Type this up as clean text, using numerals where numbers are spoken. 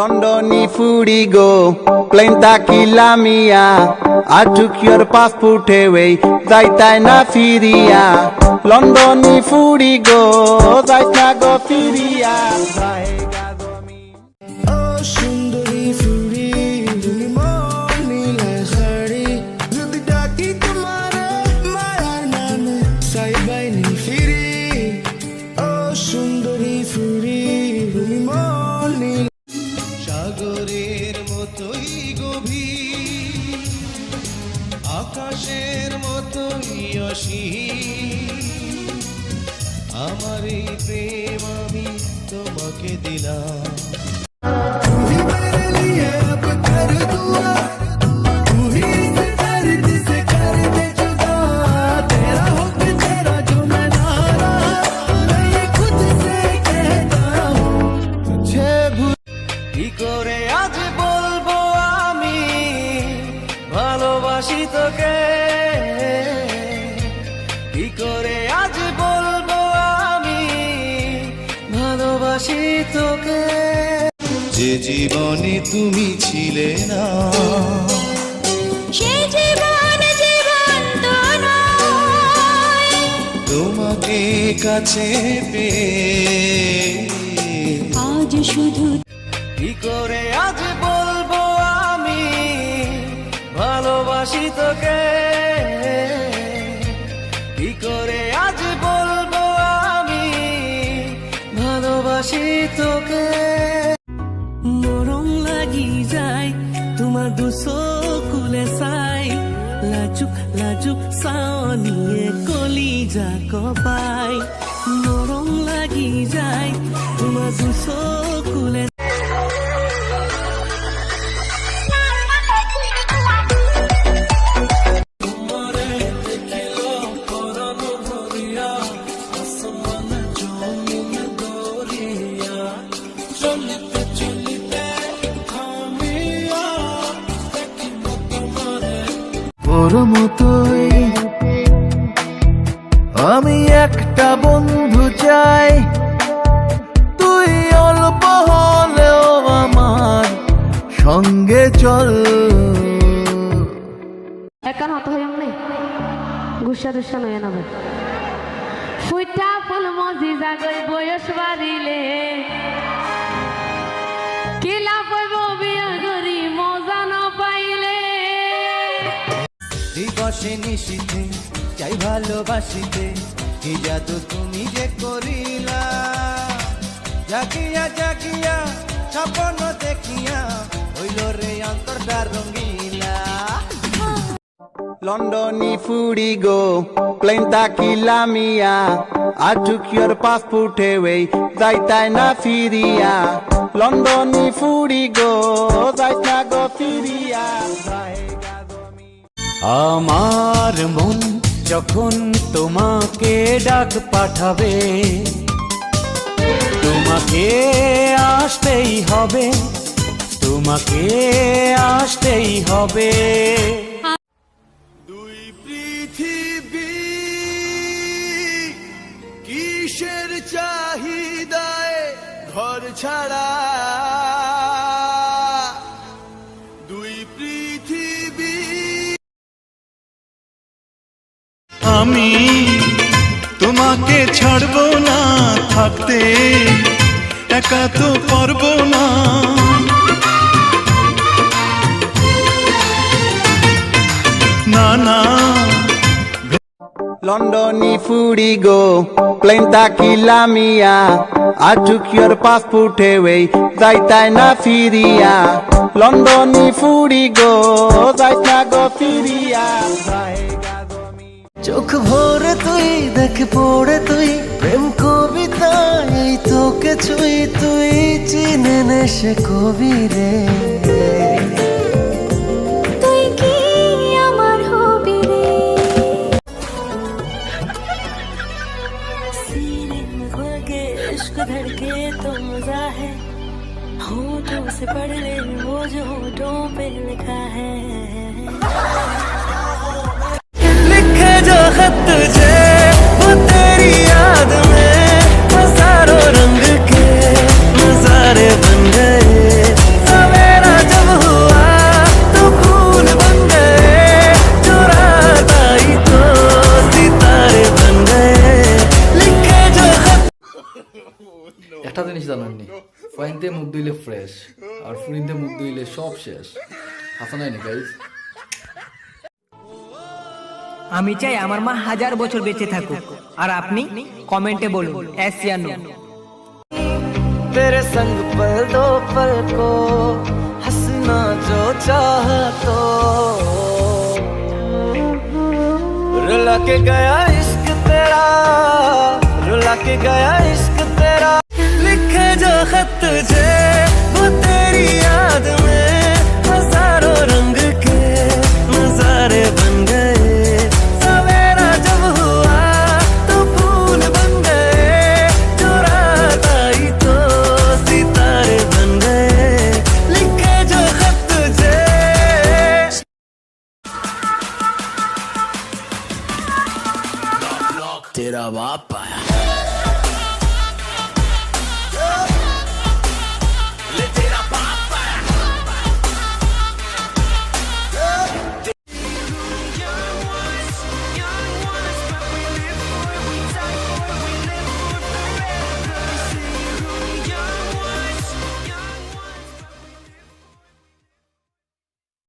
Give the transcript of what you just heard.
Londoni Furigo, Plenta Kilamia. I took your passport away, Zaita na Firia. Londoni Furigo, Zaita go Firia. Oh, Sundari Furi, Limoni Lahari, Jodi Daki Tumare, Mara Name, Saibai Ni Firi. Oh, Sundari Furi, Limoni. সাগরের মতোই গভীর, আকাশের মতোই অসীম, আমার এই প্রেম আমি তোমাকে দিলাম। কি করে আজ বলবো আমি ভালোবাসি তোকে, কি করে আজ বলবো আমি ভালোবাসি তোকে। যে জীবনে তুমি ছিলে না, সে জীবন জীবন তো নয়, তোমাকে কাছে পেয়ে আজ শুধু কি করে আজ বলবো আমি ভালোবাসি তোকে, কি করে আজ বলবো আমি ভালোবাসি তোকে। মরম লাগি যায় তোমার দুসো কুলে চাই, লাজুক লাজুক চাৱনিয়ে কলিজা কপাই। মরম লাগি যায় তোমার দুসো কুলে। তোর মতোই আমি একটা বন্ধু চাই, তুই অল্প হলেও আমার সঙ্গে চল। একান হত হইম নেই গুসা দুসা নয় না ফুইটা ফুল মজি জাগই বয়স বাড়িলে, কিলা পইব বিয়া করি মজা না পাইলে। দিবসে নিশিতে চাই ভালোবাসিতে, কি জাদু তুমি যে করিলা, জাগিয়া জাগিয়া স্বপ্ন দেখিয়া হইল রে অন্তরটা রঙ্গিলা। Londoni Furigo, Plenta Kilamia. I took your passport away, Zaita na Firia. Londoni Furigo, Zaita go Firia. আমার মন যখন তোমাকে ডাক পাঠাবে, তোমাকে আসতেই হবে, তোমাকে আসতেই হবে। দুই পৃথিবী কিসের চাহিদায় ঘর ছাড়া, দুই পৃথিবী। আমি তোমাকে ছাড়বো না থাকতে, একা তো পারবো না। না না Londoni Furigo, Plenta Kilamia. I took your passport away, Zaita na Firia. Londoni Furigo, Zaita go Firia. চোখ ভরে তুই দেখ পড়ে তুই প্রেম কবিতা, এই তোকে ছুঁই তুই চিনে নে সে কবি রে। তুই কি আমার হবি রে। सीने में खो के इश्क धड़के तो मजा है, होठों से पढ़ ले वो जो होठों पे लिखा है। लिखे जो खत तुझे वो तेरी याद में हजारों रंग के नजारे बन गए। পানিতে মুখ ধুইলে ফ্রেশ, আর ফুরিনতে মুখ ধুইলে সব শেষ। হাসানাই নি গাইজ। আমি চাই আমার মা 1000 বছর বেঁচে থাকুক, আর আপনি কমেন্টে বলুন এস या नो। तेरे संग पल दो पल को हंसना जो चाह तो रुला के गया इश्क तेरा, रुला के गया इश्क तेरा। लिखे जो खत तुझे वो तेरी याद में हजारों रंग के नजारे बन गए। सवेरा जब हुआ तो फूल बन गए, जो रात आई तो सितारे बन गए। लिखे जो खत तुझे तेरा बाप आया।